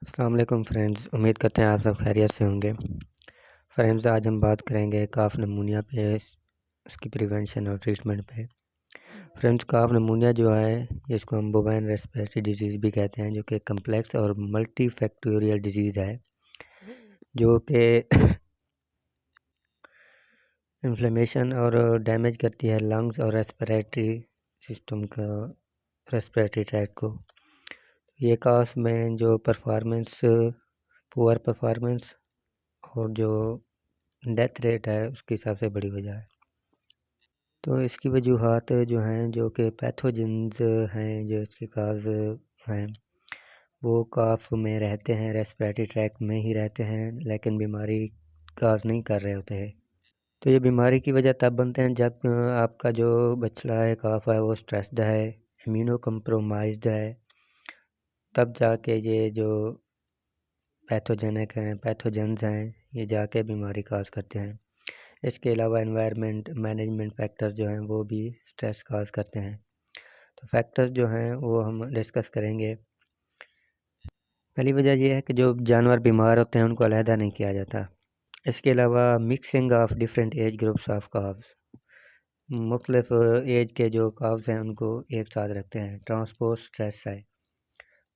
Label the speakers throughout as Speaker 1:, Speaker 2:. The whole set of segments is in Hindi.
Speaker 1: अस्सलाम वालेकुम फ्रेंड्स, उम्मीद करते हैं आप सब खैरियत से होंगे। फ्रेंड्स, आज हम बात करेंगे काफ नमूनिया पे, उसकी प्रिवेंशन और ट्रीटमेंट पे। फ्रेंड्स, काफ नमूनिया जो है इसको हम बोवाइन रेस्पिरेटरी डिजीज़ भी कहते हैं, जो कि कम्प्लेक्स और मल्टी फैक्टोरियल डिजीज़ है, जो कि इन्फ्लेमेशन और डैमेज करती है लंग्स और रेस्पिरेटरी सिस्टम का, रेस्पिरेटरी ट्रैक्ट को। ये काफ में जो परफॉर्मेंस, पुअर परफॉर्मेंस और जो डेथ रेट है उसकी सबसे बड़ी वजह है। तो इसकी वजूहात जो हैं, जो कि पैथोजेंस हैं, जो इसके काज हैं, वो काफ में रहते हैं, रेस्पिरेटरी ट्रैक्ट में ही रहते हैं, लेकिन बीमारी काज नहीं कर रहे होते हैं। तो ये बीमारी की वजह तब बनते हैं जब आपका जो बछड़ा है, काफ है, वो स्ट्रेस्ड है, इम्यूनो कम्प्रोमाइज्ड है, तब जाके ये जो पैथोजेंस हैं, ये जाके बीमारी काज करते हैं। इसके अलावा एनवायरनमेंट मैनेजमेंट फैक्टर्स जो हैं वो भी स्ट्रेस काज करते हैं। तो फैक्टर्स जो हैं वो हम डिस्कस करेंगे। पहली वजह यह है कि जो जानवर बीमार होते हैं उनको अलहदा नहीं किया जाता। इसके अलावा mixing of different age groups of calves, मुख्तलिफ एज के जो काव्स हैं उनको एक साथ रखते हैं। ट्रांसपोर्ट स्ट्रेस है।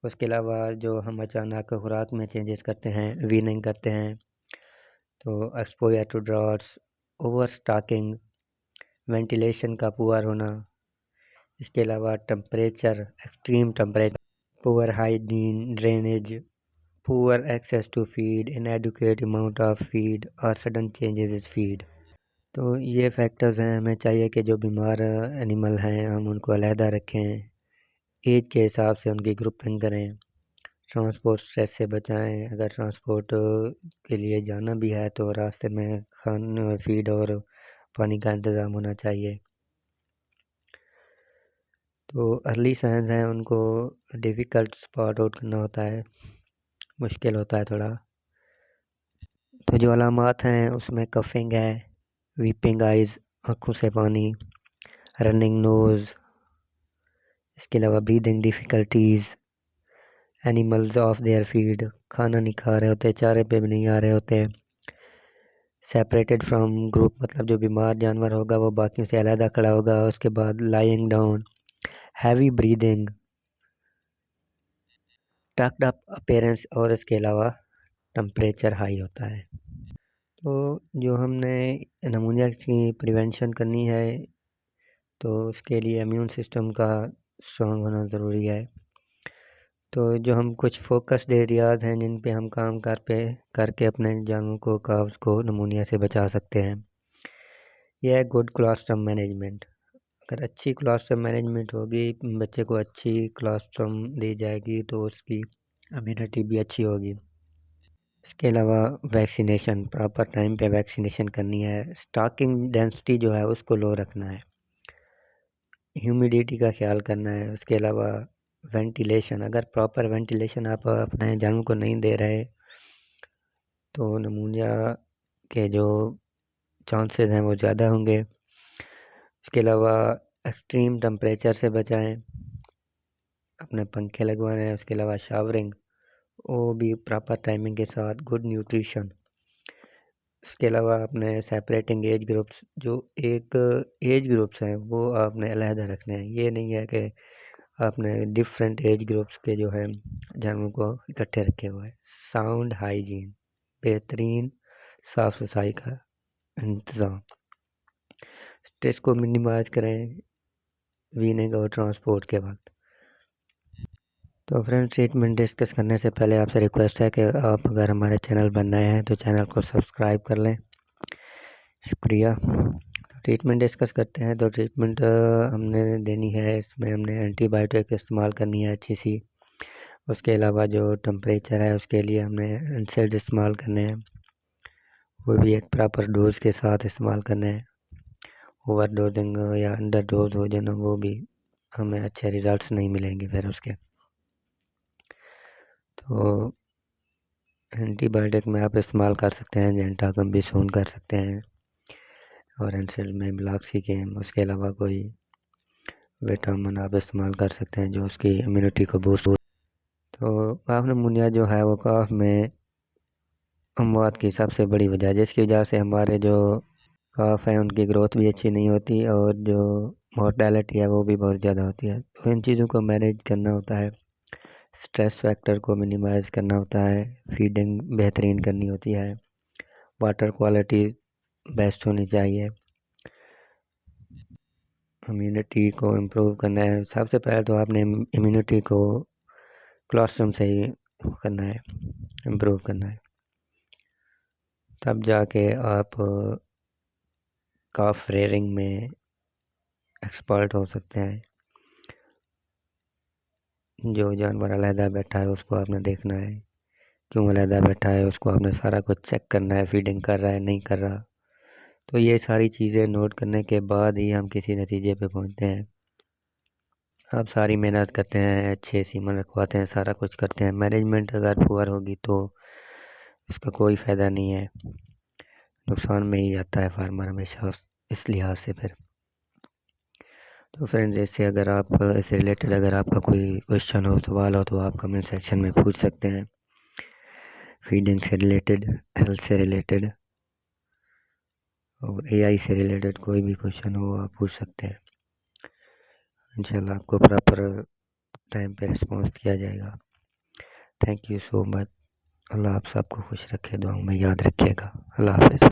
Speaker 1: उसके अलावा जो हम अचानक खुराक में चेंजेस करते हैं, वीनिंग करते हैं, तो exposure to draughts, over stocking, ventilation का पुअर होना। इसके अलावा temperature, extreme temperature, poor hygiene, drainage, poor access to feed, inadequate amount of feed और सडन चेंजेस इस फीड। तो ये फैक्टर्स हैं, हमें चाहिए कि जो बीमार एनिमल हैं हम उनको अलहदा रखें, एज के हिसाब से उनकी ग्रुपिंग करें, ट्रांसपोर्ट स्ट्रेस से बचाएं। अगर ट्रांसपोर्ट के लिए जाना भी है तो रास्ते में खान फीड और पानी का इंतज़ाम होना चाहिए। तो अर्ली साइंस हैं, उनको डिफ़िकल्ट स्पॉट आउट करना होता है, मुश्किल होता है थोड़ा। तो जो अलामात हैं उसमें कफिंग है, वीपिंग आइज़, आँखों से पानी, रनिंग नोज़, इसके अलावा breathing difficulties, animals of their feed, खाना नहीं खा रहे होते, चारे पे भी नहीं आ रहे होते, सेपरेटेड फ्रॉम ग्रुप, मतलब जो बीमार जानवर होगा वो बाकियों से अलहदा खड़ा होगा। उसके बाद lying down, heavy breathing, tucked up appearance, और इसके अलावा टेम्परेचर हाई होता है। तो जो हमने नमूनिया की प्रिवेंशन करनी है तो उसके लिए इम्यून सिस्टम का स्ट्रॉन्ग होना ज़रूरी है। तो जो हम कुछ फोकस्ड एरियाज़ हैं जिन पे हम काम करके अपने जानवरों को, काव्स को नमूनिया से बचा सकते हैं। यह है गुड कोलोस्ट्रम मैनेजमेंट। अगर अच्छी कोलोस्ट्रम मैनेजमेंट होगी, बच्चे को अच्छी कोलोस्ट्रम दी जाएगी तो उसकी इम्यूनिटी भी अच्छी होगी। इसके अलावा वैक्सीनेशन, प्रॉपर टाइम पे वैक्सीनेशन करनी है। स्टॉकिंग डेंसिटी जो है उसको लो रखना है, ह्यूमिडिटी का ख्याल करना है। उसके अलावा वेंटिलेशन, अगर प्रॉपर वेंटिलेशन आप अपने जानवर को नहीं दे रहे तो नमूनिया के जो चांसेस हैं वो ज़्यादा होंगे। इसके अलावा एक्सट्रीम टेम्परेचर से बचाएं, अपने पंखे लगवाने हैं। उसके अलावा शावरिंग, वो भी प्रॉपर टाइमिंग के साथ। Good nutrition. इसके अलावा आपने सेपरेटिंग एज ग्रुप्स, जो एक एज ग्रुप्स हैं वो आपने अलहदा रखने हैं। ये नहीं है कि आपने डिफरेंट एज ग्रुप्स के जो हैं जानवरों को इकट्ठे रखे हुए हैं। साउंड हाइजीन, बेहतरीन साफ सफाई का इंतज़ाम। स्ट्रेस को मिनिमाइज करें वीनिंग और ट्रांसपोर्ट के वक्त। तो फ्रेंड्स, ट्रीटमेंट डिस्कस करने से पहले आपसे रिक्वेस्ट है कि आप अगर हमारे चैनल पर नए हैं तो चैनल को सब्सक्राइब कर लें, शुक्रिया। तो ट्रीटमेंट डिस्कस करते हैं। तो ट्रीटमेंट हमने देनी है, इसमें हमने एंटीबायोटिक इस्तेमाल करनी है अच्छी सी। उसके अलावा जो टेम्परेचर है उसके लिए हमने एनसेड इस्तेमाल करने हैं, वो भी एक प्रॉपर डोज के साथ इस्तेमाल करने हैं। ओवर डोजिंग या अंडर डोज हो जाना वो भी हमें अच्छे रिजल्ट्स नहीं मिलेंगे फिर उसके। तो एंटीबायोटिक में आप इस्तेमाल कर सकते हैं जेंटाकम्बिसोन कर सकते हैं, और एनसेड में ब्लॉक्सीकेम। उसके अलावा कोई विटामिन आप इस्तेमाल कर सकते हैं जो उसकी इम्यूनिटी को बूस्ट। तो काफ नमूनिया जो है वो काफ में अमवात की सबसे बड़ी वजह है, जिसकी वजह से हमारे जो काफ हैं उनकी ग्रोथ भी अच्छी नहीं होती और जो मोर्टेलिटी है वो भी बहुत ज़्यादा होती है। तो इन चीज़ों को मैनेज करना होता है, स्ट्रेस फैक्टर को मिनिमाइज़ करना होता है, फीडिंग बेहतरीन करनी होती है, वाटर क्वालिटी बेस्ट होनी चाहिए, इम्यूनिटी को इम्प्रूव करना है। सबसे पहले तो आपने इम्यूनिटी को क्लासरूम से ही करना है, इम्प्रूव करना है, तब जाके आप काफ रेयरिंग में एक्सपर्ट हो सकते हैं। जो जानवर अलहदा बैठा है उसको आपने देखना है, क्यों अलहदा बैठा है, उसको आपने सारा कुछ चेक करना है, फीडिंग कर रहा है नहीं कर रहा। तो ये सारी चीज़ें नोट करने के बाद ही हम किसी नतीजे पे पहुंचते हैं। आप सारी मेहनत करते हैं, अच्छे सीमन रखवाते हैं, सारा कुछ करते हैं, मैनेजमेंट अगर पुअर होगी तो इसका कोई फ़ायदा नहीं है, नुकसान में ही आता है फार्मर हमेशा इस लिहाज से। फिर तो फ्रेंड्स, इससे अगर आप इससे रिलेटेड अगर आपका कोई क्वेश्चन हो, सवाल हो, तो आप कमेंट सेक्शन में पूछ सकते हैं। फीडिंग से रिलेटेड, हेल्थ से रिलेटेड और एआई से रिलेटेड कोई भी क्वेश्चन हो आप पूछ सकते हैं। इंशाल्लाह आपको प्रॉपर टाइम पे रिस्पॉन्स किया जाएगा। Thank you so much. अल्लाह आप सबको खुश रखे, दुआओं में याद रखिएगा। अल्लाह हाफिज़।